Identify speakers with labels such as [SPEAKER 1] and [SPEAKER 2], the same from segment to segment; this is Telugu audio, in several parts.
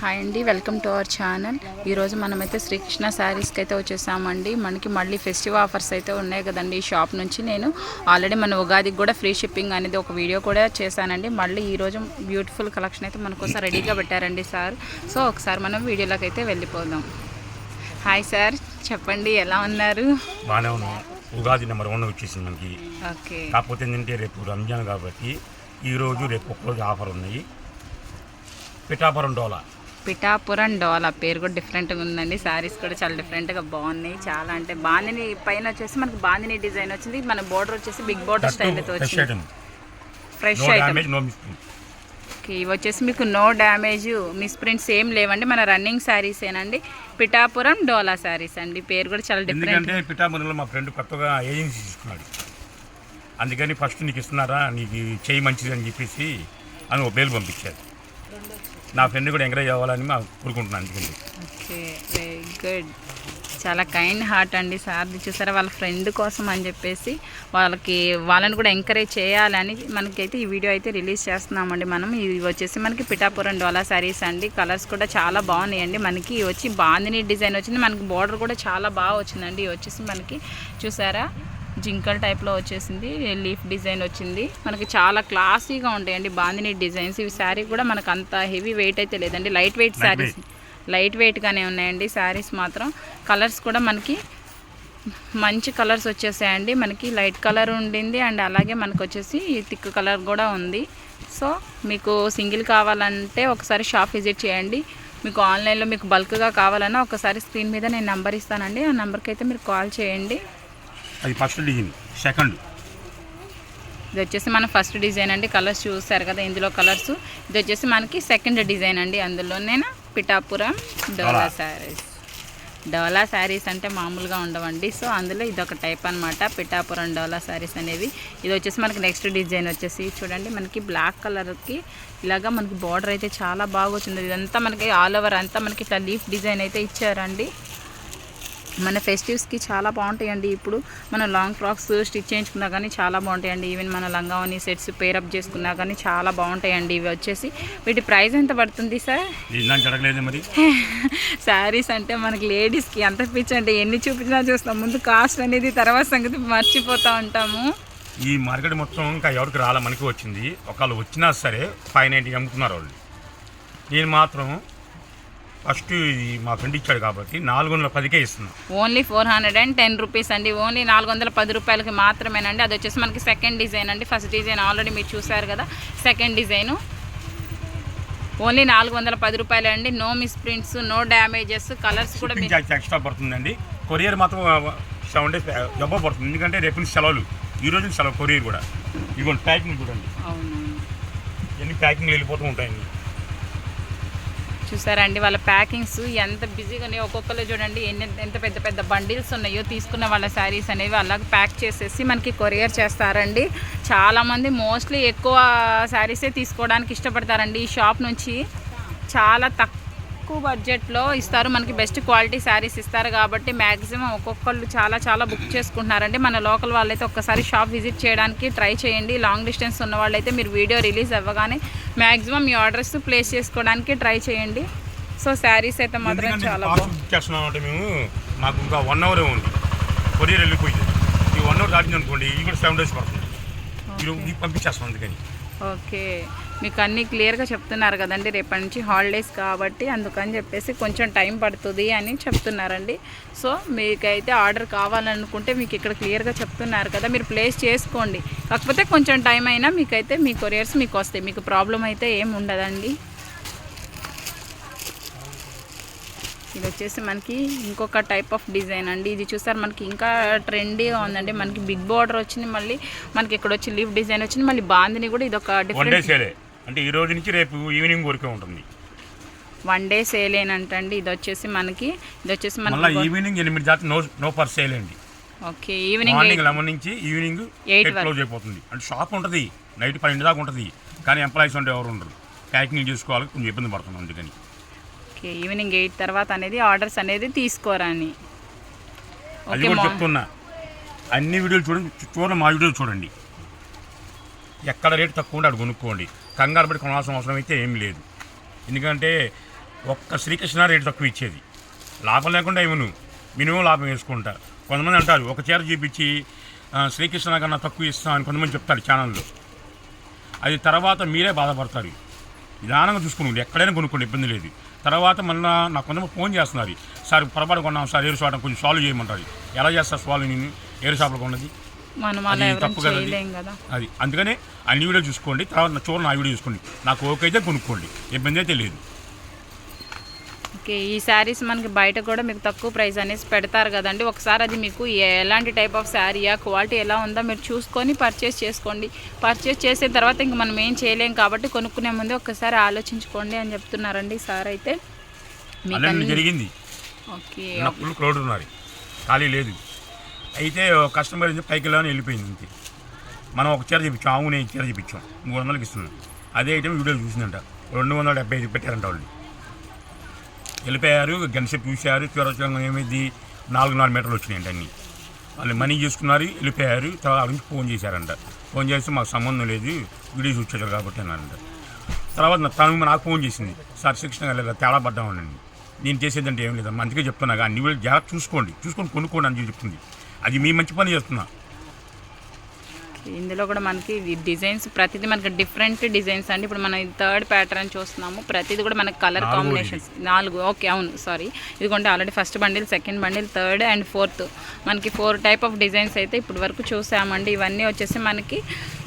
[SPEAKER 1] హాయ్ అండి, వెల్కమ్ టు అవర్ ఛానల్. ఈరోజు మనమైతే శ్రీకృష్ణ శారీస్కి అయితే వచ్చేసామండి. మనకి మళ్ళీ ఫెస్టివ్ ఆఫర్స్ అయితే ఉన్నాయి కదండి. ఈ షాప్ నుంచి నేను ఆల్రెడీ మన ఉగాదికి కూడా ఫ్రీ షిప్పింగ్ అనేది ఒక వీడియో కూడా చేశానండి. మళ్ళీ ఈరోజు బ్యూటిఫుల్ కలెక్షన్ అయితే మనకోసం రెడీగా పెట్టారండి సార్. సో ఒకసారి మనం వీడియోలోకి అయితే వెళ్ళిపోదాం. హాయ్ సార్, చెప్పండి ఎలా ఉన్నారు?
[SPEAKER 2] బాగానే ఉన్నాం. ఉగాది నెంబర్ 1 వచ్చేసింది మనకి.
[SPEAKER 1] ఓకే,
[SPEAKER 2] కాకపోతే ఏంటంటే రేపు రంజాన్ కాబట్టి ఈరోజు రేపు ఒక్కరోజు ఆఫర్ ఉన్నాయి.
[SPEAKER 1] పిఠాపురం డోలా పేరు కూడా డిఫరెంట్గా ఉందండి. శారీస్ కూడా చాలా డిఫరెంట్గా బాగున్నాయి. చాలా అంటే బాందిని పైన వచ్చేసి మనకి బాందిని డిజైన్ వచ్చింది. మన బోర్డర్ వచ్చేసి బిగ్ బోర్డర్ స్టైల్ అయితే వచ్చింది. Fresh item. ఇవి వచ్చేసి మీకు నో డ్యామేజ్, మిస్ ప్రింట్స్ ఏం లేవండి. మన రన్నింగ్ శారీస్ ఏనండి. పిఠాపురం డోలా శారీస్ అండి. పేరు కూడా చాలా డిఫరెంట్.
[SPEAKER 2] పిఠాపురంలో మా ఫ్రెండ్ కొత్తగా ఏజెన్సీ తీసుకున్నాడు, అందుకని ఫస్ట్ నీకు ఇస్తున్నారా, నీకు చేయి మంచిది అని చెప్పేసి అని ఒక పేరు పంపించారు. నా ఫ్రెండ్ కూడా ఎంకరేజ్ అవ్వాలని మా కోరుకుంటున్నాను. అందుకని
[SPEAKER 1] ఓకే, వెరీ గుడ్. చాలా కైండ్ హార్ట్ అండి సార్ది. చూసారా, వాళ్ళ ఫ్రెండ్ కోసం అని చెప్పేసి వాళ్ళని కూడా ఎంకరేజ్ చేయాలని మనకైతే ఈ వీడియో అయితే రిలీజ్ చేస్తున్నామండి. మనం ఇవి వచ్చేసి మనకి పిఠాపురం డోలా శారీస్ అండి. కలర్స్ కూడా చాలా బాగున్నాయండి. మనకి వచ్చి బాందిని డిజైన్ వచ్చింది. మనకి బార్డర్ కూడా చాలా బాగా వచ్చిందండి. ఇవి వచ్చేసి మనకి చూసారా జింకల్ టైప్లో వచ్చేసింది. లీఫ్ డిజైన్ వచ్చింది. మనకి చాలా క్లాసీగా ఉంటాయండి బాందిని డిజైన్స్. ఇవి శారీ కూడా మనకు అంత హెవీ వెయిట్ అయితే లేదండి. లైట్ వెయిట్ శారీస్, లైట్ వెయిట్గానే ఉన్నాయండి శారీస్ మాత్రం. కలర్స్ కూడా మనకి మంచి కలర్స్ వచ్చేసాయండి. మనకి లైట్ కలర్ ఉండింది అండ్ అలాగే మనకు వచ్చేసి థిక్ కలర్ కూడా ఉంది. సో మీకు సింగిల్ కావాలంటే ఒకసారి షాప్ విజిట్ చేయండి. మీకు ఆన్లైన్లో మీకు బల్క్గా కావాలన్నా ఒకసారి స్క్రీన్ మీద నేను నెంబర్ ఇస్తానండి. ఆ నెంబర్కి అయితే మీరు కాల్ చేయండి.
[SPEAKER 2] అది ఫస్ట్ డిజైన్. సెకండ్
[SPEAKER 1] ఇది వచ్చేసి మన ఫస్ట్ డిజైన్ అండి. కలర్స్ చూసారు కదా ఇందులో కలర్స్. ఇది వచ్చేసి మనకి సెకండ్ డిజైన్ అండి. అందులోనేనా పిఠాపురం డోలా శారీస్. డోలా శారీస్ అంటే మామూలుగా ఉండవండి. సో అందులో ఇదొక టైప్ అనమాట, పిఠాపురం డోలా శారీస్ అనేవి. ఇది వచ్చేసి మనకి నెక్స్ట్ డిజైన్ వచ్చేసి చూడండి, మనకి బ్లాక్ కలర్కి ఇలాగా మనకి బార్డర్ అయితే చాలా బాగా వచ్చింది. ఇదంతా మనకి ఆల్ ఓవర్ అంతా మనకి ఇట్లా లీఫ్ డిజైన్ అయితే ఇచ్చారండి. మన ఫెస్టివ్స్కి చాలా బాగుంటాయండి. ఇప్పుడు మనం లాంగ్ ఫ్రాక్స్ స్టిచ్ చేయించుకున్నా కానీ చాలా బాగుంటాయండి. ఈవెన్ మన లంగావని సెట్స్ పేరప్ చేసుకున్నా కానీ చాలా బాగుంటాయండి. ఇవి వచ్చేసి వీటి ప్రైస్ ఎంత పడుతుంది సార్? శారీస్ అంటే మనకి లేడీస్కి ఎంత పిచ్చి అంటే ఎన్ని చూపించినా చూస్తాం. ముందు కాస్ట్ అనేది తర్వాత సంగతి మర్చిపోతూ ఉంటాము.
[SPEAKER 2] ఈ మార్కెట్ మొత్తం ఇంకా ఎవరికి రాలా, మనకి వచ్చింది. ఒకళ్ళు వచ్చినా సరే 590 అమ్ముతున్నారు వాళ్ళు. నేను మాత్రం ఫస్ట్ మా ఫ్రెండ్ ఇచ్చాడు కాబట్టి 410కే ఇస్తున్నాం.
[SPEAKER 1] ఓన్లీ 410 రూపీస్ అండి. ఓన్లీ 410 రూపాయలకి మాత్రమేనండి. అది వచ్చేసి మనకి సెకండ్ డిజైన్ అండి. ఫస్ట్ డిజైన్ ఆల్రెడీ మీరు చూసారు కదా. సెకండ్ డిజైను ఓన్లీ 410 రూపాయలు అండి. No misprints, no damages. Colours కూడా
[SPEAKER 2] ఎక్స్ట్రా పడుతుందండి. కొరియర్ మాత్రం 7 days డబ్బా పడుతుంది, ఎందుకంటే రేపు సెలవులు, ఈ రోజు సెలవు. కొరియర్ కూడా ఇదిగోండి ప్యాకింగ్ చూడండి.
[SPEAKER 1] అవును,
[SPEAKER 2] ఎన్ని ప్యాకింగ్ వెళ్ళిపోతూ ఉంటాయండి.
[SPEAKER 1] చూసారండి వాళ్ళ ప్యాకింగ్స్ ఎంత బిజీగా ఉన్నాయో. ఒక్కొక్కరు చూడండి ఎంత పెద్ద పెద్ద బండిల్స్ ఉన్నాయో. తీసుకున్న వాళ్ళ శారీస్ అనేవి అలాగే ప్యాక్ చేసేసి మనకి కొరియర్ చేస్తారండి. చాలామంది మోస్ట్లీ ఎక్కువ శారీసే తీసుకోవడానికి ఇష్టపడతారండి. ఈ షాప్ నుంచి చాలా తక్కువ బడ్జెట్లో ఇస్తారు. మనకి బెస్ట్ క్వాలిటీ శారీస్ ఇస్తారు కాబట్టి మ్యాక్సిమం ఒక్కొక్కళ్ళు చాలా బుక్ చేసుకుంటున్నారండి. మన లోకల్ వాళ్ళైతే ఒక్కసారి షాప్ విజిట్ చేయడానికి ట్రై చేయండి. లాంగ్ డిస్టెన్స్ ఉన్న వాళ్ళైతే మీరు వీడియో రిలీజ్ అవ్వగానే మ్యాక్సిమం మీ ఆర్డర్స్ ప్లేస్ చేసుకోవడానికి ట్రై చేయండి. సో శారీస్ అయితే మాత్రం చాలా
[SPEAKER 2] బాగుంది. మేము మాకు ఇంకా 1 hour ఉంది, కొరియర్ వెళ్ళిపోయింది. ఈ 1 hour దాటింది అనుకోండి, ఇది కూడా 7 days పడుతుంది. మీరు పంపించేస్తాం. అందుకని
[SPEAKER 1] ఓకే, మీకు అన్నీ క్లియర్గా చెప్తున్నారు కదండి. రేపటి నుంచి హాలిడేస్ కాబట్టి అందుకని చెప్పేసి కొంచెం టైం పడుతుంది అని చెప్తున్నారండి. సో మీకైతే ఆర్డర్ కావాలనుకుంటే మీకు ఇక్కడ క్లియర్గా చెప్తున్నారు కదా, మీరు ప్లేస్ చేసుకోండి. కాకపోతే కొంచెం టైం అయినా మీకైతే మీ కొరియర్స్ మీకు వస్తాయి. మీకు ప్రాబ్లం అయితే ఏం ఉండదండి. ఇది వచ్చేసి మనకి ఇంకొక టైప్ ఆఫ్ డిజైన్ అండి. ఇది చూసారు మనకి ఇంకా ట్రెండీగా ఉందండి. మనకి బిగ్ బార్డర్ వచ్చింది, మళ్ళీ మనకి ఇక్కడ వచ్చి లీఫ్ డిజైన్ వచ్చింది, మళ్ళీ బాందిని కూడా ఇది ఒక డిఫరెంట్.
[SPEAKER 2] అంటే ఈ రోజు నుంచి రేపు ఈవినింగ్ వరకు ఉంటుంది.
[SPEAKER 1] 1 day సేల్ ఏనంటండి. ఇది వచ్చేసి మనకి
[SPEAKER 2] ఈవినింగ్ 8 దాకా నో ఫర్ సేల్ అండి.
[SPEAKER 1] ఓకే, ఈవినింగ్
[SPEAKER 2] 11 నుంచి ఈవినింగ్ 8 క్లోజ్ అయిపోతుంది. అంటే షాప్ ఉంటుంది నైట్ 12 దాకా ఉంటుంది, కానీ ఎంప్లాయీస్ అంటే ఎవరు ఉండరు. ప్యాకింగ్ చేసుకోవాలి, కొంచెం ఇబ్బంది పడుతున్నాం. అందుకని
[SPEAKER 1] ఓకే, ఈవినింగ్ 8 తర్వాత అనేది ఆర్డర్స్ అనేది తీసుకోరని
[SPEAKER 2] అది కూడా చెప్తున్నా. అన్ని వీడియోలు చూడండి, మా వీడియోలు చూడండి. ఎక్కడ రేటు తక్కువ ఉంటే అక్కడ కొనుక్కోండి. కంగారు పడి కొనాల్సిన అవసరం అయితే ఏం లేదు. ఎందుకంటే ఒక్క శ్రీకృష్ణ రేటు తక్కువ ఇచ్చేది, లాభం లేకుండా ఇవ్వను, మినిమం లాభం వేసుకుంటా. కొంతమంది అంటారు ఒక చీర చూపించి శ్రీకృష్ణ కన్నా తక్కువ ఇస్తాం అని కొంతమంది చెప్తారు ఛానల్లో. అది తర్వాత మీరే బాధపడతారు. నిదానంగా చూసుకుని ఎక్కడైనా కొనుక్కోండి, ఇబ్బంది లేదు. తర్వాత మళ్ళీ నాకు కొంతమంది ఫోన్ చేస్తున్నారు, సార్ పొరపాటు కొన్నాం సార్, ఏరు షాప్ కొంచెం సాల్వ్ చేయమంటారు. ఎలా చేస్తారు సాల్వ్? నేను ఏరు షాప్లో కొన్నది తప్పు కదా అది. అందుకనే అన్ని వీడియో చూసుకోండి, తర్వాత చూడండి ఆ వీడియో చూసుకోండి. నాకు ఓకే అయితే కొనుక్కోండి, ఇబ్బంది అయితే లేదు.
[SPEAKER 1] ఓకే, ఈ శారీస్ మనకి బయట కూడా మీకు తక్కువ ప్రైస్ అనేసి పెడతారు కదండి. ఒకసారి అది మీకు ఎలాంటి టైప్ ఆఫ్ శారీయా, క్వాలిటీ ఎలా ఉందో మీరు చూసుకొని పర్చేస్ చేసుకోండి. పర్చేస్ చేసిన తర్వాత ఇంక మనం ఏం చేయలేం కాబట్టి కొనుక్కునే ముందు ఒక్కసారి ఆలోచించుకోండి అని చెప్తున్నారండి సార్. అయితే
[SPEAKER 2] మీకు జరిగింది.
[SPEAKER 1] ఓకే,
[SPEAKER 2] ఫుల్ క్రౌడ్ ఉన్నారు, ఖాళీ లేదు. అయితే కస్టమర్ పైకి వెళ్ళని వెళ్ళిపోయింది అంతే. మనం ఒక చీర చూపించాం, అవునే చీర చూపించాం, 300కి ఇస్తున్నాం. అదే ఐటమ్ వీడియో చూసిందంట, 275 పెట్టారంట. వాళ్ళు వెళ్ళిపోయారు, గంటసేపు చూశారు. చీర ఏమైంది 4 మీటర్లు వచ్చినాయంట అన్నీ. వాళ్ళు మనీ చేసుకున్నారు, వెళ్ళిపోయారు. తర్వాత నుంచి ఫోన్ చేశారంట. ఫోన్ చేస్తే మాకు సంబంధం లేదు, వీడియో చూసారు కాబట్టి అన్నారంట. తర్వాత తను నాకు ఫోన్ చేసింది, సార్ శిక్షణ లేదా తేడా పడ్డామనండి. నేను చేసేదంటే ఏం లేదమ్మా, అందుకే చెప్తున్నా. అన్ని వీళ్ళు జాగ్రత్త చూసుకొని కొనుక్కోండి అని చెప్తుంది. అది మీ మంచి పని చేస్తున్నా.
[SPEAKER 1] ఇందులో కూడా మనకి డిజైన్స్ ప్రతిదీ మనకి డిఫరెంట్ డిజైన్స్ అండి. ఇప్పుడు మనం 3rd ప్యాటర్న్ చూస్తున్నాము. ప్రతిదీ కూడా మనకి కలర్ కాంబినేషన్స్ 4. ఓకే, అవును, సారీ. ఇదిగోండి already first bundle, second bundle, 3rd and 4th మనకి 4 టైప్ ఆఫ్ డిజైన్స్ అయితే ఇప్పుడు వరకు చూసామండి. ఇవన్నీ వచ్చేసి మనకి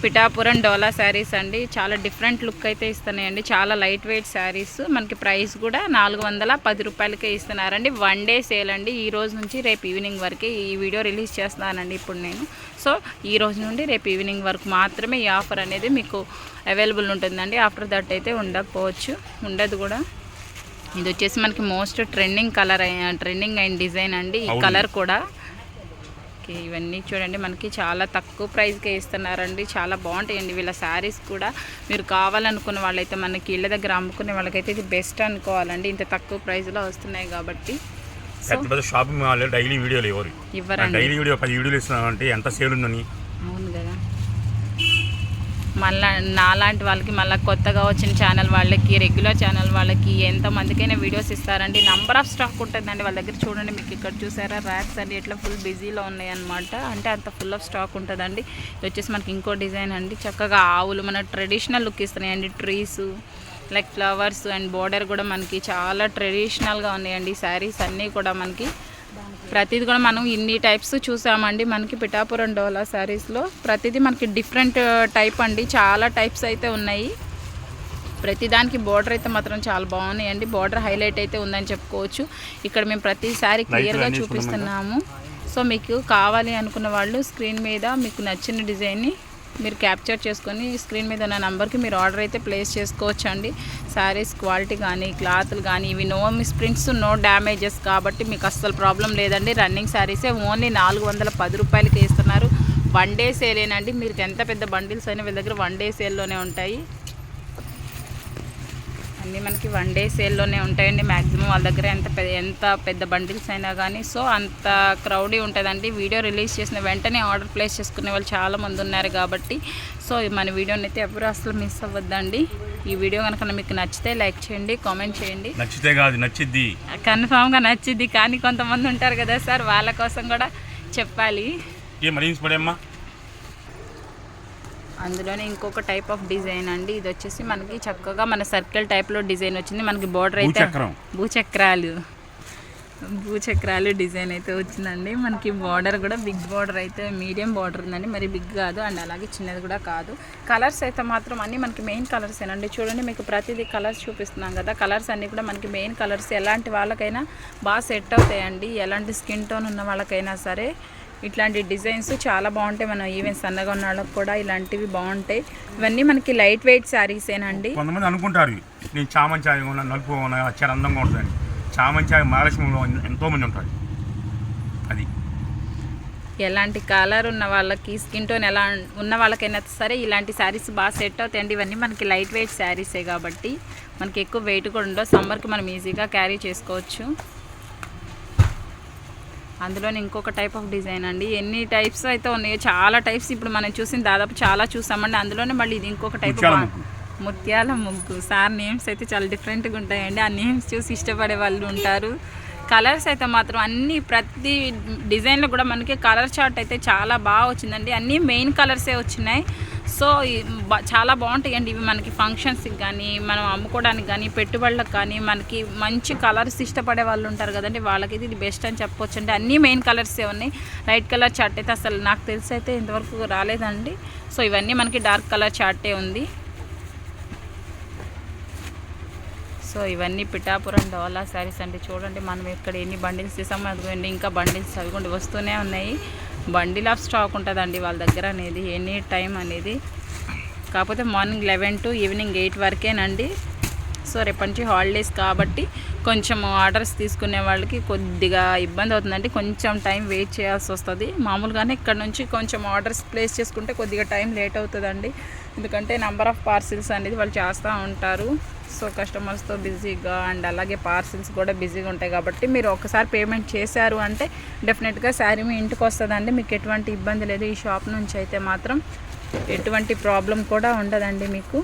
[SPEAKER 1] పిఠాపురం డోలా శారీస్ అండి. చాలా డిఫరెంట్ లుక్ అయితే ఇస్తున్నాయండి. చాలా లైట్ వెయిట్ శారీస్. మనకి ప్రైస్ కూడా 410 రూపాయలకే ఇస్తున్నారండి. 1 డే సేల్ అండి. ఈ రోజు నుంచి రేపు ఈవినింగ్ వరకే ఈ వీడియో రిలీజ్ చేస్తున్నానండి ఇప్పుడు నేను. సో ఈ రోజు నుండి రేపు ఈవినింగ్ వరకు మాత్రమే ఈ ఆఫర్ అనేది మీకు అవైలబుల్ ఉంటుందండి. ఆఫ్టర్ దట్ అయితే ఉండకపోవచ్చు, ఉండదు కూడా. ఇది వచ్చేసి మనకి మోస్ట్ ట్రెండింగ్ కలర్, ట్రెండింగ్ అయిన డిజైన్ అండి. ఈ కలర్ కూడా ఇవన్నీ చూడండి మనకి చాలా తక్కువ ప్రైస్కే ఇస్తున్నారండి. చాలా బాగుంటాయండి వీళ్ళ శారీస్ కూడా. మీరు కావాలనుకున్న వాళ్ళైతే మనకి ఇళ్ళ దగ్గర అమ్ముకునే వాళ్ళకైతే ఇది బెస్ట్ అనుకోవాలండి, ఇంత తక్కువ ప్రైస్లో వస్తున్నాయి కాబట్టి.
[SPEAKER 2] షాపింగ్ మాల్ డైలీ వీడియోలు
[SPEAKER 1] ఇవ్వరండి.
[SPEAKER 2] డైలీ వీడియో 10 వీడియోలు ఇస్తున్నామంటే ఎంత సేల్ ఉందని.
[SPEAKER 1] అవును కదా. మళ్ళీ నాలాంటి వాళ్ళకి, మళ్ళీ కొత్తగా వచ్చిన ఛానల్ వాళ్ళకి, రెగ్యులర్ ఛానల్ వాళ్ళకి ఎంతమందికైనా వీడియోస్ ఇస్తారండి. నెంబర్ ఆఫ్ స్టాక్ ఉంటుందండి వాళ్ళ దగ్గర. చూడండి మీకు ఇక్కడ చూసారా ర్యాక్స్ అండి ఎట్లా ఫుల్ బిజీలో ఉన్నాయి అనమాట. అంటే అంత ఫుల్ ఆఫ్ స్టాక్ ఉంటుందండి. ఇది వచ్చేసి మనకి ఇంకో డిజైన్ అండి. చక్కగా ఆవులు మన ట్రెడిషనల్ లుక్ ఇస్తున్నాయండి. Trees like flowers and border కూడా మనకి చాలా ట్రెడిషనల్గా ఉన్నాయండి. శారీస్ అన్నీ కూడా మనకి ప్రతిదీ కూడా మనం ఇన్ని టైప్స్ చూసామండి. మనకి పిఠాపురం డోలా శారీస్లో ప్రతిదీ మనకి డిఫరెంట్ టైప్ అండి. చాలా టైప్స్ అయితే ఉన్నాయి. ప్రతిదానికి బోర్డర్ అయితే మాత్రం చాలా బాగున్నాయండి. బోర్డర్ హైలైట్ అయితే ఉందని చెప్పుకోవచ్చు. ఇక్కడ మేము ప్రతిసారి క్లియర్గా చూపిస్తున్నాము. సో మీకు కావాలి అనుకున్న వాళ్ళు స్క్రీన్ మీద మీకు నచ్చిన డిజైన్ని మీరు క్యాప్చర్ చేసుకొని స్క్రీన్ మీద ఉన్న నెంబర్కి మీరు ఆర్డర్ అయితే ప్లేస్ చేసుకోవచ్చు అండి. శారీస్ క్వాలిటీ కానీ క్లాత్లు కానీ ఇవి నో మిస్ప్రింట్స్, నో డ్యామేజెస్ కాబట్టి మీకు అస్సలు ప్రాబ్లం లేదండి. రన్నింగ్ శారీసే ఓన్లీ 410 రూపాయలకి ఇస్తున్నారు. 1 డే సేలేనండి. మీరు ఎంత పెద్ద బండిల్స్ అయినా వీళ్ళ దగ్గర 1 డే సేల్లోనే ఉంటాయి. అన్నీ మనకి 1 డే సేల్లోనే ఉంటాయండి. మ్యాక్సిమం వాళ్ళ దగ్గర ఎంత పెద్ద బండిల్స్ అయినా కానీ. సో అంత క్రౌడీ ఉంటుందండి. వీడియో రిలీజ్ చేసిన వెంటనే ఆర్డర్ ప్లేస్ చేసుకునే వాళ్ళు చాలామంది ఉన్నారు కాబట్టి సో మన వీడియోని అయితే ఎవరు అసలు మిస్ అవ్వద్దండి. ఈ వీడియో కనుక మీకు నచ్చితే లైక్ చేయండి, కామెంట్ చేయండి.
[SPEAKER 2] నచ్చితే కాదు నచ్చిద్ది,
[SPEAKER 1] కన్ఫామ్గా నచ్చిద్ది. కానీ కొంతమంది ఉంటారు కదా సార్, వాళ్ళ కోసం కూడా చెప్పాలి. అందులోనే ఇంకొక టైప్ ఆఫ్ డిజైన్ అండి. ఇది వచ్చేసి మనకి చక్కగా మన సర్కిల్ టైప్లో డిజైన్ వచ్చింది. మనకి బోర్డర్ అయితే భూచక్రాలు డిజైన్ అయితే వచ్చిందండి. మనకి బార్డర్ కూడా బిగ్ బార్డర్ అయితే మీడియం బార్డర్ ఉందండి, మరి బిగ్ కాదు అండ్ అలాగే చిన్నది కూడా కాదు. కలర్స్ అయితే మాత్రం అన్నీ మనకి మెయిన్ కలర్స్ ఏనండి. చూడండి మీకు ప్రతిదీ కలర్స్ చూపిస్తున్నాం కదా. కలర్స్ అన్నీ కూడా మనకి మెయిన్ కలర్స్. ఎలాంటి వాళ్ళకైనా బాగా సెట్ అవుతాయండి. ఎలాంటి స్కిన్ టోన్ ఉన్న వాళ్ళకైనా సరే ఇట్లాంటి డిజైన్స్ చాలా బాగుంటాయి. మనం ఈవెన్ సన్నగా ఉన్న వాళ్ళకి కూడా ఇలాంటివి బాగుంటాయి. ఇవన్నీ మనకి లైట్ వెయిట్ శారీసేనండి.
[SPEAKER 2] కొంతమంది అనుకుంటారు నేను చామంచాయ నలుపు చాలా అందంగా ఉంటుందని. చామంచాయ మహాలక్ష్మిలో ఎంతోమంది ఉంటారు. అది
[SPEAKER 1] ఎలాంటి కలర్ ఉన్న వాళ్ళకి, స్కిన్ టోన్ ఎలా ఉన్న వాళ్ళకైనా సరే ఇలాంటి శారీస్ బాగా సెట్ అవుతాయండి. ఇవన్నీ మనకి లైట్ వెయిట్ శారీసే కాబట్టి మనకి ఎక్కువ వెయిట్ కూడా ఉండవు. సమ్మర్కి మనం ఈజీగా క్యారీ చేసుకోవచ్చు. అందులోనే ఇంకొక టైప్ ఆఫ్ డిజైన్ అండి. ఎన్ని టైప్స్ అయితే ఉన్నాయో, చాలా టైప్స్ ఇప్పుడు మనం చూసిన దాదాపు చాలా చూసామండి. అందులోనే మళ్ళీ ఇది ఇంకొక టైప్ ముత్యాల ముగ్గు. సార్ నేమ్స్ అయితే చాలా డిఫరెంట్గా ఉంటాయండి. ఆ నేమ్స్ చూసి ఇష్టపడే వాళ్ళు ఉంటారు. కలర్స్ అయితే మాత్రం అన్నీ ప్రతి డిజైన్లో కూడా మనకి కలర్ చార్ట్ అయితే చాలా బాగా వచ్చిందండి. అన్నీ మెయిన్ కలర్సే వచ్చినాయి. సో చాలా బాగుంటాయండి ఇవి. మనకి ఫంక్షన్స్కి కానీ, మనం అమ్ముకోవడానికి కానీ, పెట్టుబడులకు కానీ, మనకి మంచి కలర్స్ ఇష్టపడే వాళ్ళు ఉంటారు కదండి, వాళ్ళకైతే ఇది బెస్ట్ అని చెప్పొచ్చు అండి. అన్నీ మెయిన్ కలర్సే ఉన్నాయి. లైట్ కలర్ చార్ట్ అయితే అసలు నాకు తెలిసి అయితే ఇంతవరకు రాలేదండి. సో ఇవన్నీ మనకి డార్క్ కలర్ చార్టే ఉంది. సో ఇవన్నీ పిఠాపురం డోలా శారీస్ అండి. చూడండి మనం ఇక్కడ ఎన్ని బండిల్స్ తీసామో అదిగోండి, ఇంకా బండిల్స్ అవిగోండి వస్తూనే ఉన్నాయి. బండిల్ ఆఫ్ స్టాక్ ఉంటుందండి వాళ్ళ దగ్గర అనేది ఎనీ టైం అనేది. కాకపోతే మార్నింగ్ 11 to ఈవినింగ్ 8 వరకేనండి. సో రేపటి నుంచి హాలిడేస్ కాబట్టి కొంచెం ఆర్డర్స్ తీసుకునే వాళ్ళకి కొద్దిగా ఇబ్బంది అవుతుందండి. కొంచెం టైం వెయిట్ చేయాల్సి వస్తుంది. మామూలుగానే ఇక్కడ నుంచి కొంచెం ఆర్డర్స్ ప్లేస్ చేసుకుంటే కొద్దిగా టైం లేట్ అవుతుందండి. ఎందుకంటే నెంబర్ ఆఫ్ పార్సిల్స్ అనేది వాళ్ళు చేస్తూ ఉంటారు. సో కస్టమర్స్తో బిజీగా అండ్ అలాగే పార్సిల్స్ కూడా బిజీగా ఉంటాయి కాబట్టి మీరు ఒకసారి పేమెంట్ చేశారు అంటే డెఫినెట్గా శారీ మీ ఇంటికి వస్తుందండి. మీకు ఎటువంటి ఇబ్బంది లేదు. ఈ షాప్ నుంచి అయితే మాత్రం ఎటువంటి ప్రాబ్లం కూడా ఉండదండి మీకు.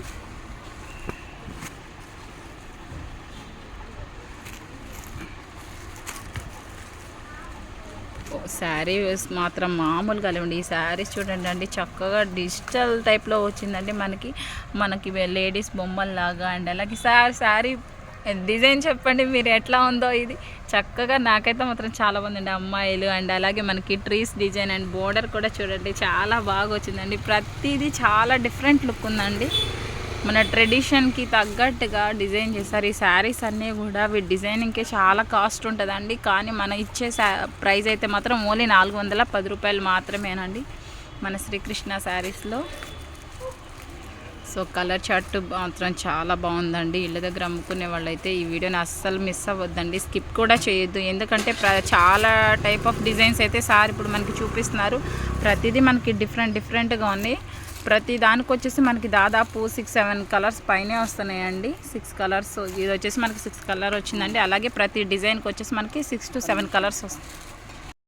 [SPEAKER 1] శారీస్ మాత్రం మామూలుగా లేవండి. ఈ శారీస్ చూడండి అండి, చక్కగా డిజిటల్ టైప్లో వచ్చిందండి. మనకి లేడీస్ బొమ్మల్లాగా అండ్ అలాగే శారీ డిజైన్ చెప్పండి మీరు ఎట్లా ఉందో. ఇది చక్కగా నాకైతే మాత్రం చాలా బాగుందండి. అమ్మాయిలు అండ్ అలాగే మనకి ట్రీస్ డిజైన్ అండ్ బోర్డర్ కూడా చూడండి చాలా బాగా వచ్చిందండి. ప్రతిదీ చాలా డిఫరెంట్ లుక్ ఉందండి. మన ట్రెడిషన్కి తగ్గట్టుగా డిజైన్ చేశారు. ఈ శారీస్ అన్నీ కూడా వీటి డిజైనింగ్కే చాలా కాస్ట్ ఉంటుందండి. కానీ మన ఇచ్చే ప్రైస్ అయితే మాత్రం ఓన్లీ 410 రూపాయలు మాత్రమేనండి మన శ్రీకృష్ణ శారీస్లో. సో కలర్ చార్ట్ మాత్రం చాలా బాగుందండి. ఇళ్ళ దగ్గర అమ్ముకునే వాళ్ళైతే ఈ వీడియోని అస్సలు మిస్ అవ్వద్దండి, స్కిప్ కూడా చేయొద్దు. ఎందుకంటే చాలా టైప్ ఆఫ్ డిజైన్స్ అయితే సార్ ఇప్పుడు మనకి చూపిస్తున్నారు. ప్రతిదీ మనకి డిఫరెంట్గా ఉన్నాయి. ప్రతి దానికి వచ్చేసి మనకి దాదాపు 6-7 కలర్స్ పైనే వస్తున్నాయండి. 6 కలర్స్ ఇది వచ్చేసి మనకి 6 కలర్ వచ్చిందండి. అలాగే ప్రతి డిజైన్కి వచ్చేసి మనకి 6 to 7 కలర్స్ వస్తాయి.